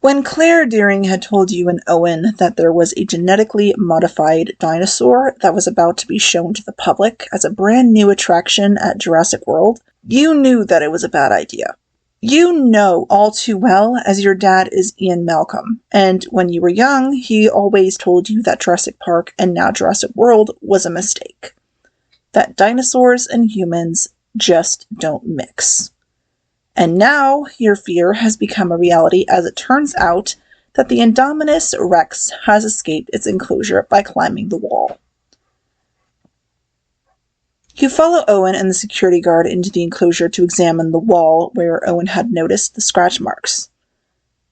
When Claire Deering had told you and Owen that there was a genetically modified dinosaur that was about to be shown to the public as a brand new attraction at Jurassic World, you knew that it was a bad idea. You know all too well, as your dad is Ian Malcolm, and when you were young, he always told you that Jurassic Park and now Jurassic World was a mistake. That dinosaurs and humans just don't mix. And now your fear has become a reality as it turns out that the Indominus Rex has escaped its enclosure by climbing the wall. You follow Owen and the security guard into the enclosure to examine the wall where Owen had noticed the scratch marks.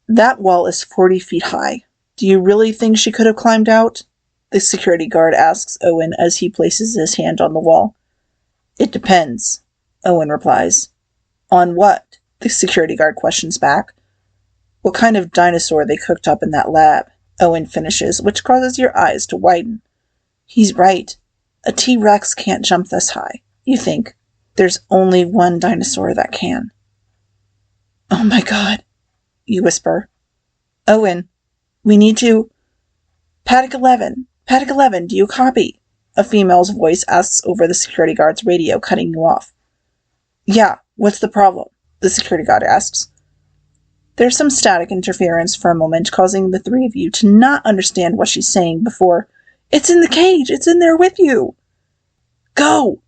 That wall is 40 feet high. Do you really think she could have climbed out? The security guard asks Owen as he places his hand on the wall. It depends, Owen replies. On what? The security guard questions back. What kind of dinosaur they cooked up in that lab, Owen finishes, which causes your eyes to widen. He's right. A T-Rex can't jump this high. You think. There's only one dinosaur that can. Oh my god, you whisper. Owen, we need to... Paddock 11, do you copy? A female's voice asks over the security guard's radio, cutting you off. Yeah, what's the problem? The security guard asks. There's some static interference for a moment, causing the three of you to not understand what she's saying before, It's in the cage! It's in there with you! Go!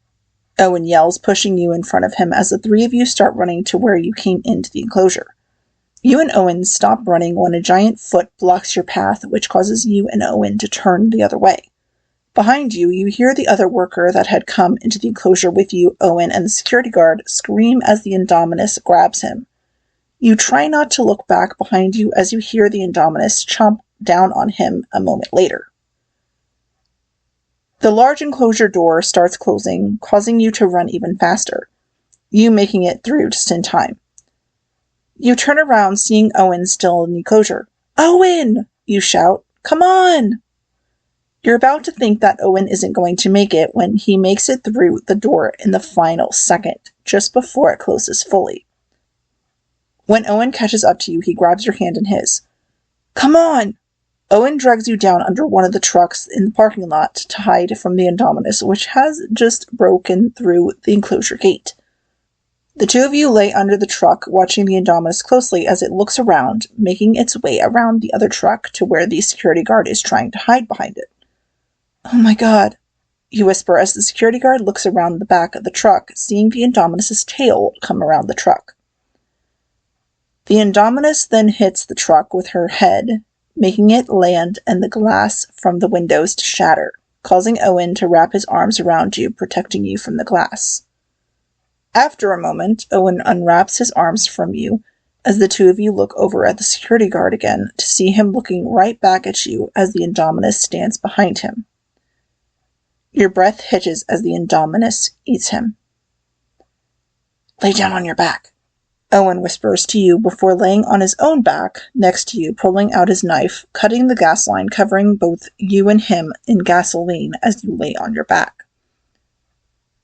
Owen yells, pushing you in front of him as the three of you start running to where you came into the enclosure. You and Owen stop running when a giant foot blocks your path, which causes you and Owen to turn the other way. Behind you, you hear the other worker that had come into the enclosure with you, Owen, and the security guard scream as the Indominus grabs him. You try not to look back behind you as you hear the Indominus chomp down on him a moment later. The large enclosure door starts closing, causing you to run even faster, you making it through just in time. You turn around, seeing Owen still in the enclosure. Owen! You shout. Come on! You're about to think that Owen isn't going to make it when he makes it through the door in the final second, just before it closes fully. When Owen catches up to you, he grabs your hand in his. Come on! Owen drags you down under one of the trucks in the parking lot to hide from the Indominus, which has just broken through the enclosure gate. The two of you lay under the truck, watching the Indominus closely as it looks around, making its way around the other truck to where the security guard is trying to hide behind it. Oh my god, you whisper as the security guard looks around the back of the truck, seeing the Indominus's tail come around the truck. The Indominus then hits the truck with her head, making it land and the glass from the windows to shatter, causing Owen to wrap his arms around you, protecting you from the glass. After a moment, Owen unwraps his arms from you as the two of you look over at the security guard again to see him looking right back at you as the Indominus stands behind him. Your breath hitches as the Indominus eats him. Lay down on your back, Owen whispers to you before laying on his own back next to you, pulling out his knife, cutting the gas line, covering both you and him in gasoline as you lay on your back.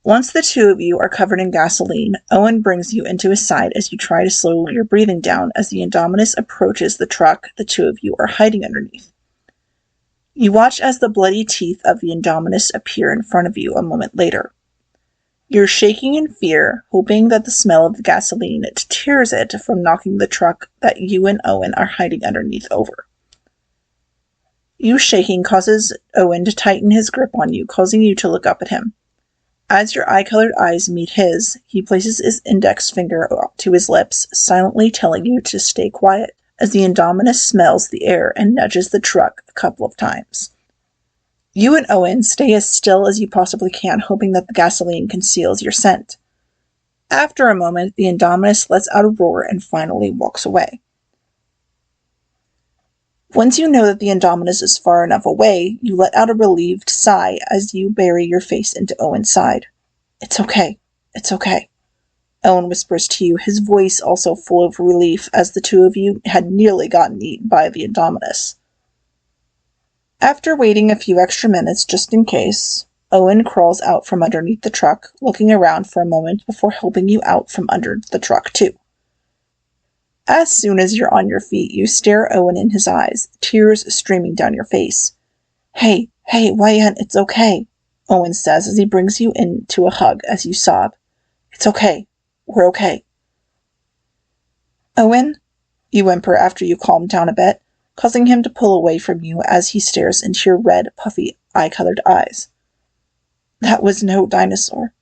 Once the two of you are covered in gasoline, Owen brings you into his side as you try to slow your breathing down as the Indominus approaches the truck the two of you are hiding underneath. You watch as the bloody teeth of the Indominus appear in front of you a moment later. You're shaking in fear, hoping that the smell of the gasoline deters it from knocking the truck that you and Owen are hiding underneath over. You shaking causes Owen to tighten his grip on you, causing you to look up at him. As your eye-colored eyes meet his, he places his index finger to his lips, silently telling you to stay quiet, as the Indominus smells the air and nudges the truck a couple of times. You and Owen stay as still as you possibly can, hoping that the gasoline conceals your scent. After a moment, the Indominus lets out a roar and finally walks away. Once you know that the Indominus is far enough away, you let out a relieved sigh as you bury your face into Owen's side. It's okay. It's okay. Owen whispers to you, his voice also full of relief as the two of you had nearly gotten eaten by the Indominus. After waiting a few extra minutes just in case, Owen crawls out from underneath the truck, looking around for a moment before helping you out from under the truck too. As soon as you're on your feet, you stare Owen in his eyes, tears streaming down your face. Hey, Wyatt, it's okay, Owen says as he brings you into a hug as you sob. It's okay. We're okay. Owen, you whimper after you calm down a bit, causing him to pull away from you as he stares into your red, puffy, eye-colored eyes. That was no dinosaur.